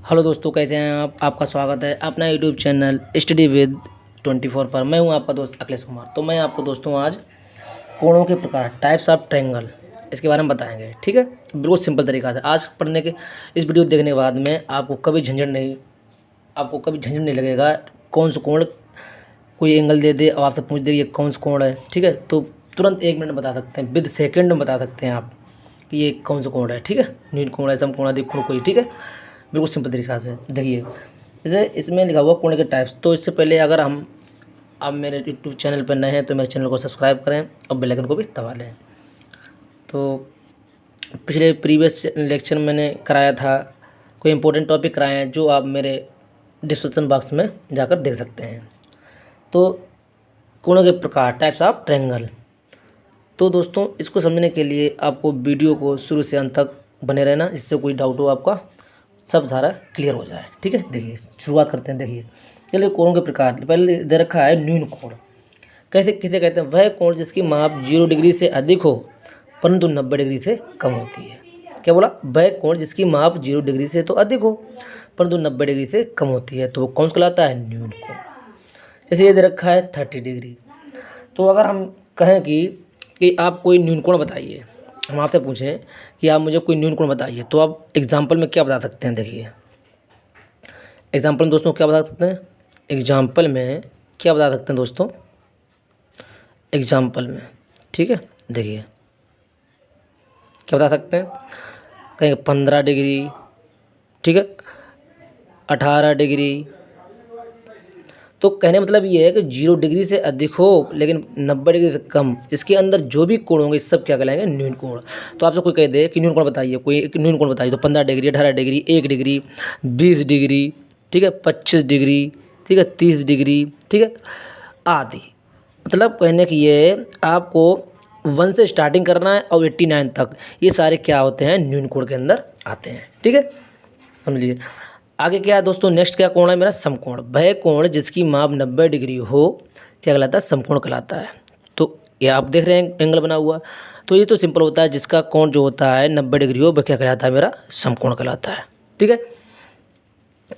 Hello दोस्तों, कैसे हैं आप। आपका स्वागत है अपना यूट्यूब चैनल स्टडी विद 24 पर। मैं हूं आपका दोस्त अखिलेश कुमार। तो मैं आपको दोस्तों आज कोणों के प्रकार टाइप्स ऑफ ट्रायंगल इसके बारे में बताएंगे। ठीक है, बिल्कुल सिंपल तरीका से। आज पढ़ने के इस वीडियो देखने के बाद में आपको कभी झंझट नहीं लगेगा। कौन सा कोण कोई एंगल दे दे और आपसे पूछ दे ये कौन सा कोण है, ठीक है, तो तुरंत 1 मिनट में बता सकते हैं, विद सेकेंड में बता सकते हैं आप कि ये कौन सा कोण है। ठीक है, न्यून कोण है, समकोण, अधिक कोण, कोई। ठीक है, बिल्कुल सिंपल तरीक़ा से देखिए। जैसे इसमें लिखा हुआ कोण के टाइप्स। तो इससे पहले अगर आप मेरे यूट्यूब चैनल पर नए हैं तो मेरे चैनल को सब्सक्राइब करें और बेल आइकन को भी दबा लें। तो पिछले प्रीवियस लेक्चर मैंने कराया था, कोई इंपॉर्टेंट टॉपिक कराए हैं जो आप मेरे डिस्क्रिप्शन बॉक्स में जाकर देख सकते हैं। तो कोणों के प्रकार टाइप्स ऑफ ट्रायंगल। तो दोस्तों इसको समझने के लिए आपको वीडियो को शुरू से अंत तक बने रहना, जिससे कोई डाउट हो आपका सब सारा क्लियर हो जाए। ठीक है, देखिए शुरुआत करते हैं। देखिए चलिए, कोणों के प्रकार। पहले दे रखा है न्यून कोण। कैसे किसे कहते हैं? वह कोण जिसकी माप 0 डिग्री से अधिक हो परंतु 90 डिग्री से कम होती है। क्या बोला? वह कोण जिसकी माप 0 डिग्री से तो अधिक हो परंतु 90 डिग्री से कम होती है, तो वो कौन सा कहलाता है? न्यून कोण। जैसे ये दे रखा है 30 डिग्री। तो अगर हम कहें कि आप कोई न्यून कोण बताइए, हम आपसे पूछें कि आप मुझे कोई न्यून कोण बताइए, तो आप एग्जाम्पल में क्या बता सकते हैं? देखिए एग्जाम्पल में दोस्तों क्या बता सकते हैं? एग्जाम्पल में क्या बता सकते हैं दोस्तों? एग्जाम्पल में, ठीक है, देखिए क्या बता सकते हैं? कहेंगे 15 डिग्री, ठीक है, 18 डिग्री। तो कहने मतलब ये है कि 0 डिग्री से अधिक हो लेकिन 90 डिग्री से कम, इसके अंदर जो भी कोण होंगे सब क्या कहलाएंगे? न्यून कोण। तो आपसे कोई कह दे कि न्यून कोण बताइए, कोई एक न्यून कोण बताइए, तो 15 डिग्री, 18 डिग्री, 1 डिग्री, 20 डिग्री, ठीक है, 25 डिग्री, ठीक है, 30 डिग्री, ठीक है, आदि। मतलब कहने की ये आपको 1 से स्टार्टिंग करना है और 89 तक, ये सारे क्या होते हैं? न्यून कोण के अंदर आते हैं। ठीक है, समझ लीजिए। आगे क्या है दोस्तों? नेक्स्ट क्या कोण है मेरा? समकोण। वह कोण जिसकी माप 90 डिग्री हो क्या कहलाता है? समकोण कहलाता है। तो ये आप देख रहे हैं एंगल बना हुआ, तो ये तो सिंपल होता है, जिसका कोण जो होता है 90 डिग्री हो वह क्या कहलाता है? मेरा समकोण कहलाता है। ठीक है,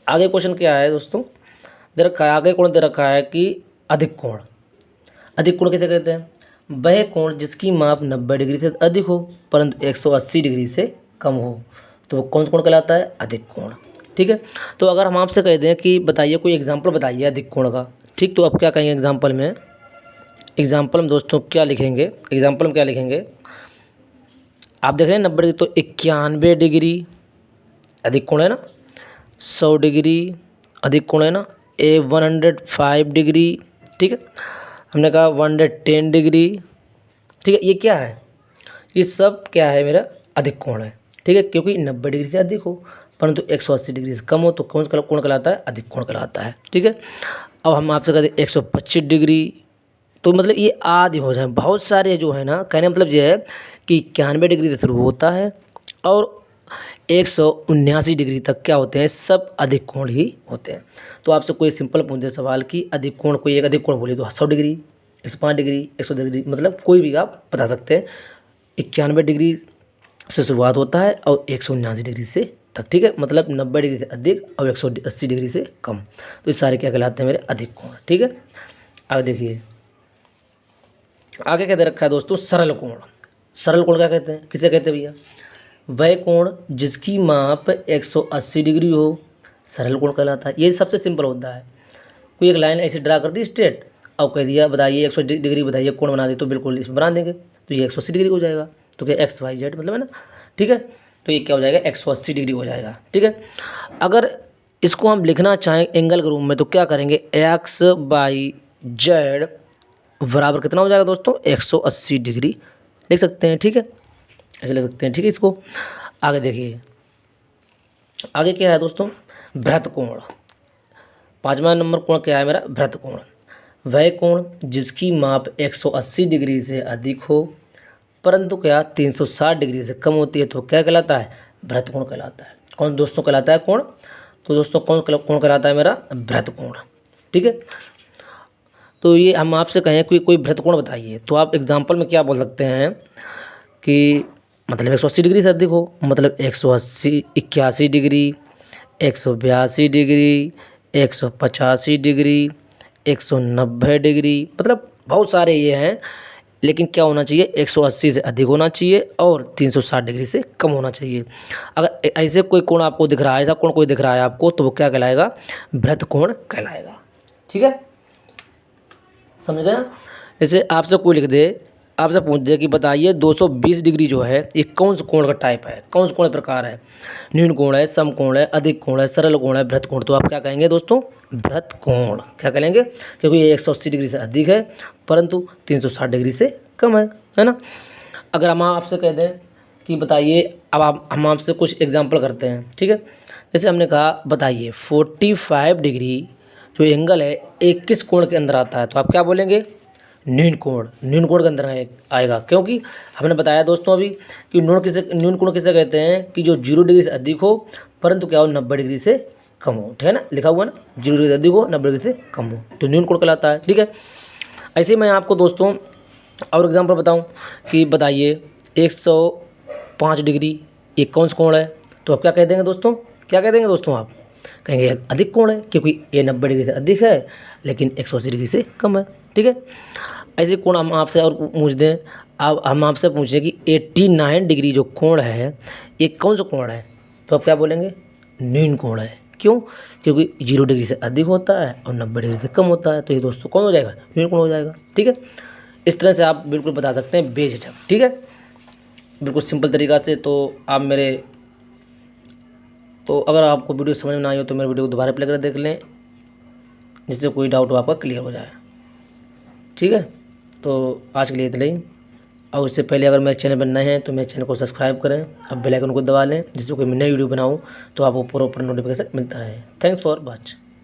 आगे क्वेश्चन क्या है दोस्तों? दे रखा है, आगे कोण दे रखा है कि अधिक कोण। अधिक कोण किसे कहते हैं? वह कोण जिसकी माप 90 डिग्री से अधिक हो परंतु 180 डिग्री से कम हो, तो वो कौन सा कोण कहलाता है? अधिक कोण। ठीक है, तो अगर हम आपसे कह दें कि बताइए, कोई एग्जाम्पल बताइए अधिक कोण का, ठीक, तो आप क्या कहेंगे एग्जाम्पल में? एग्जाम्पल में दोस्तों क्या लिखेंगे? एग्जाम्पल में क्या लिखेंगे? आप देख रहे हैं 90 डिग्री, तो 91 डिग्री अधिक कोण है ना, 100 डिग्री अधिक कोण है ना, 105 डिग्री, ठीक है, हमने कहा 110 डिग्री, ठीक है, ये क्या है? ये सब क्या है? मेरा अधिक कोण है। ठीक है, क्योंकि 90 डिग्री से अधिक हो परंतु 180 डिग्री से कम हो, तो कौन सा कोण कहलाता है? अधिक कोण कहलाता है। ठीक है, अब हम आपसे कहते हैं 125 डिग्री, तो मतलब ये आदि हो जाए। बहुत सारे जो है ना, कहने मतलब ये है कि 91 डिग्री से शुरू होता है और 179 डिग्री तक क्या होते हैं? सब अधिक कोण ही होते हैं। तो आपसे कोई सिंपल पूछ दे सवाल कि अधिक कोण, कोई एक अधिक कोण बोलिए, तो 100 डिग्री, 105 डिग्री, 100 डिग्री, मतलब कोई भी आप बता सकते हैं। 91 डिग्री से शुरुआत होता है और 179 डिग्री से तक, ठीक है, मतलब 90 डिग्री से अधिक और 180 डिग्री से कम, तो ये सारे क्या कहलाते हैं? मेरे अधिक कोण। ठीक है, आगे देखिए, आगे क्या दे रखा है दोस्तों? सरल कोण। सरल कोण क्या कहते हैं? किसे कहते हैं भैया? वह कोण जिसकी माप 180 डिग्री हो सरल कोण कहलाता है। ये सबसे सिंपल होता है। कोई एक लाइन ऐसे ड्रा कर दी स्ट्रेट और कह दिया बताइए 180 डिग्री बताइए, कोण बना दी, तो बिल्कुल इसमें बना देंगे, तो ये 180 डिग्री हो जाएगा। तो क्या XYZ मतलब है ना, ठीक है, तो ये क्या हो जाएगा? 180 डिग्री हो जाएगा। ठीक है, अगर इसको हम लिखना चाहें एंगल के रूप में तो क्या करेंगे? XYZ बराबर कितना हो जाएगा दोस्तों? 180 डिग्री लिख सकते हैं। ठीक है, ऐसे लिख सकते हैं। ठीक है, इसको आगे देखिए, आगे क्या है दोस्तों? बृहत कोण। 5वां नंबर कोण क्या है मेरा? बृहत कोण। वह कोण जिसकी माप 180 डिग्री से अधिक हो परंतु क्या 360 डिग्री से कम होती है, तो क्या कहलाता है? बृहत कोण कहलाता है। कौन दोस्तों कहलाता है? कोण। तो दोस्तों कौन कोण कहलाता है? मेरा बृहत कोण। ठीक है, तो ये हम आपसे कहें कोई बृहत कोण बताइए, तो आप एग्जाम्पल में क्या बोल सकते हैं कि मतलब 180 डिग्री से अधिक हो, मतलब 180, 81 डिग्री, 182 डिग्री, 185 डिग्री, 190 डिग्री, मतलब बहुत सारे ये हैं। लेकिन क्या होना चाहिए, 180 से अधिक होना चाहिए और 360 डिग्री से कम होना चाहिए। अगर ऐसे कोई कोण आपको दिख रहा है, ऐसा कोण कोई दिख रहा है आपको, तो वो क्या कहलाएगा, बृहत् कोण कहलाएगा। ठीक है, समझ गए ना। जैसे आपसे कोई लिख दे, आपसे पूछ दे कि बताइए 220 डिग्री जो है ये कौन से कोण का टाइप है, कौन से कोण प्रकार है, न्यून कोण है, सम कोण है, अधिक कोण है, सरल कोण है, बृहत् कोण, तो आप क्या कहेंगे दोस्तों, बृहत् कोण क्या कहेंगे, क्योंकि ये 180 डिग्री से अधिक है परंतु 360 डिग्री से कम है ना। अगर हम आपसे कह दें कि बताइए, अब हम आपसे कुछ एग्जाम्पल करते हैं, ठीक है। जैसे हमने कहा बताइए 45 डिग्री जो एंगल है एक किस कोण के अंदर आता है, तो आप क्या बोलेंगे, न्यून कोण, न्यून कोण के अंदर आएगा। क्योंकि हमने बताया दोस्तों अभी कि न्यून कोण किसे कहते हैं, कि जो 0 डिग्री से अधिक हो परंतु क्या हो, 90 डिग्री से कम हो, ठीक है ना, लिखा हुआ ना, 0 डिग्री से अधिक हो, 90 डिग्री से कम हो, तो न्यून कोण कहलाता है। ठीक है, ऐसे ही मैं आपको दोस्तों और एग्जाम्पल बताऊँ कि बताइए 105 डिग्री ये कौन सा कोण है, तो आप क्या कह देंगे दोस्तों, क्या कह देंगे दोस्तों, आप कहेंगे अधिक कोण है, क्योंकि ये 90 डिग्री से अधिक है लेकिन 180 डिग्री से कम है। ठीक है, ऐसे कोण हम आपसे और पूछ दें, अब हम आपसे पूछें कि 89 डिग्री जो कोण है ये कौन सा कोण है, तो आप क्या बोलेंगे, न्यून कोण है। क्यों, क्योंकि 0 डिग्री से अधिक होता है और 90 डिग्री से कम होता है, तो ये दोस्तों कौन हो जाएगा, न्यून कोण हो जाएगा। ठीक है, इस तरह से आप बिल्कुल बता सकते हैं बेझिझक। ठीक है, बिल्कुल सिंपल तरीक़ा से। तो अगर आपको वीडियो समझ में ना आई हो तो मेरे वीडियो को दोबारा प्ले कर देख लें, जिससे कोई डाउट हो आपका क्लियर हो जाए। ठीक है, तो आज के लिए इतना ही। और उससे पहले अगर मेरे चैनल पर नए हैं तो मेरे चैनल को सब्सक्राइब करें, अब बेल आइकन को दबा लें, जिससे कोई मैं नई वीडियो बनाऊँ तो आपको प्रॉपर नोटिफिकेशन मिलता रहे। Thanks for watch.